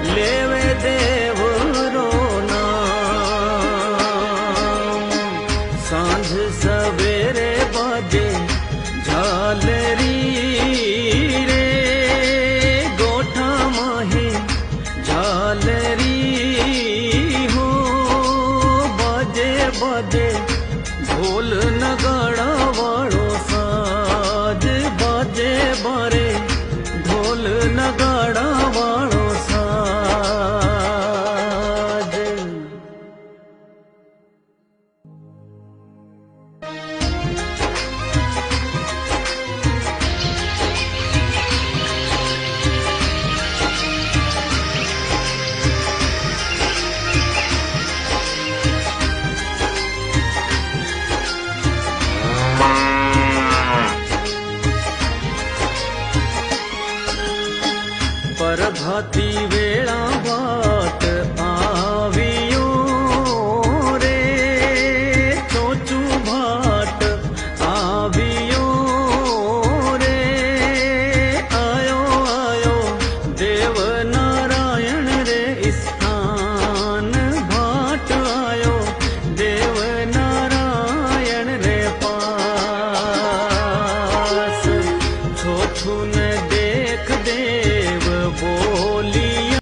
लेवे देवरो नाम। सांझ सवेरे बाजे झालरी रे, गोठा माही झालरी हो। बाजे बाजे ढोल नगाड़ा वाळो साज, बाजे बारे ढोल नगाड़ा वाळो साज। प्रभाती वेळा भात आवियो रे, चोचू भाट आवियो रे। आयो आयो देवना